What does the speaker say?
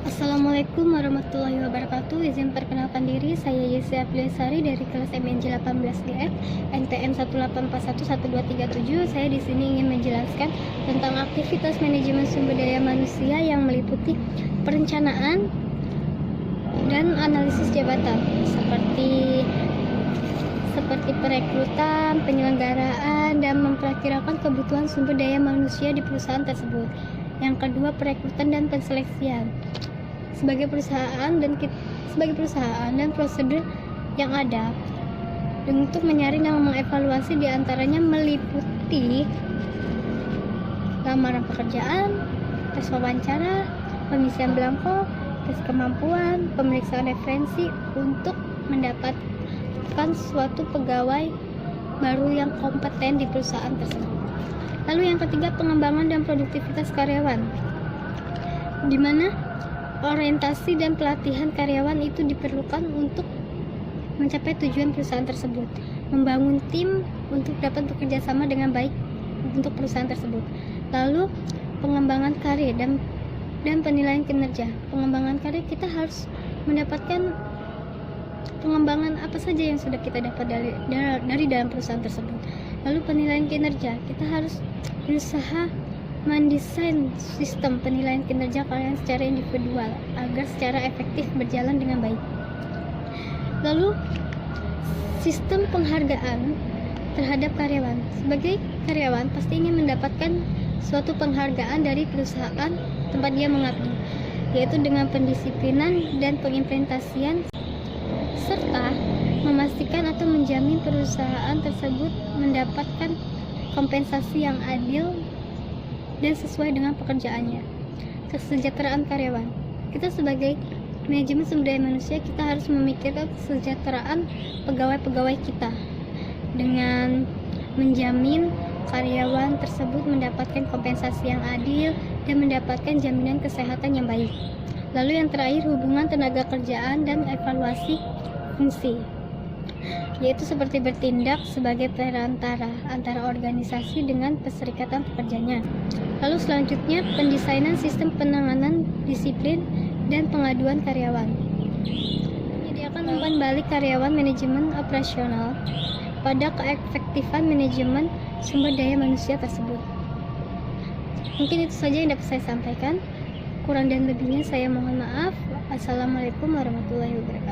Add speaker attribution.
Speaker 1: Assalamualaikum warahmatullahi wabarakatuh. Izin perkenalkan diri, saya Yesi Aprilisari dari kelas MNJ 18GF NTM 184112337. Saya di sini ingin menjelaskan tentang aktivitas manajemen sumber daya manusia yang meliputi perencanaan dan analisis jabatan seperti perekrutan, penyelenggaraan, dan memperkirakan kebutuhan sumber daya manusia di perusahaan tersebut. Yang kedua, perekrutan dan penseleksian. Sebagai perusahaan dan prosedur yang ada untuk menyaring dan mengevaluasi diantaranya meliputi lamaran pekerjaan, tes wawancara, pengisian belangko, tes kemampuan, pemeriksaan referensi untuk mendapatkan suatu pegawai baru yang kompeten di perusahaan tersebut. Lalu yang ketiga, pengembangan dan produktivitas karyawan, di mana orientasi dan pelatihan karyawan itu diperlukan untuk mencapai tujuan perusahaan tersebut, membangun tim untuk dapat bekerja sama dengan baik untuk perusahaan tersebut. Lalu pengembangan karir dan penilaian kinerja. Pengembangan karir, kita harus mendapatkan pengembangan apa saja yang sudah kita dapat dari dalam perusahaan tersebut. Lalu penilaian kinerja, kita harus berusaha mendesain sistem penilaian kinerja kalian secara individual agar secara efektif berjalan dengan baik. Lalu sistem penghargaan terhadap karyawan. Sebagai karyawan pasti ingin mendapatkan suatu penghargaan dari perusahaan tempat dia mengabdi, yaitu dengan pendisiplinan dan pengimplementasian serta memastikan atau menjamin perusahaan tersebut mendapatkan kompensasi yang adil dan sesuai dengan pekerjaannya. Kesejahteraan karyawan. Kita sebagai manajemen sumber daya manusia, kita harus memikirkan kesejahteraan pegawai-pegawai kita dengan menjamin karyawan tersebut mendapatkan kompensasi yang adil dan mendapatkan jaminan kesehatan yang baik. Lalu yang terakhir, hubungan tenaga kerjaan dan evaluasi fungsi, yaitu seperti bertindak sebagai perantara antara organisasi dengan perserikatan pekerjanya. Lalu selanjutnya, pendesainan sistem penanganan disiplin dan pengaduan karyawan. Menyediakan umpan balik karyawan manajemen operasional pada keefektifan manajemen sumber daya manusia tersebut. Mungkin itu saja yang dapat saya sampaikan. Kurang dan lebihnya saya mohon maaf. Assalamualaikum warahmatullahi wabarakatuh.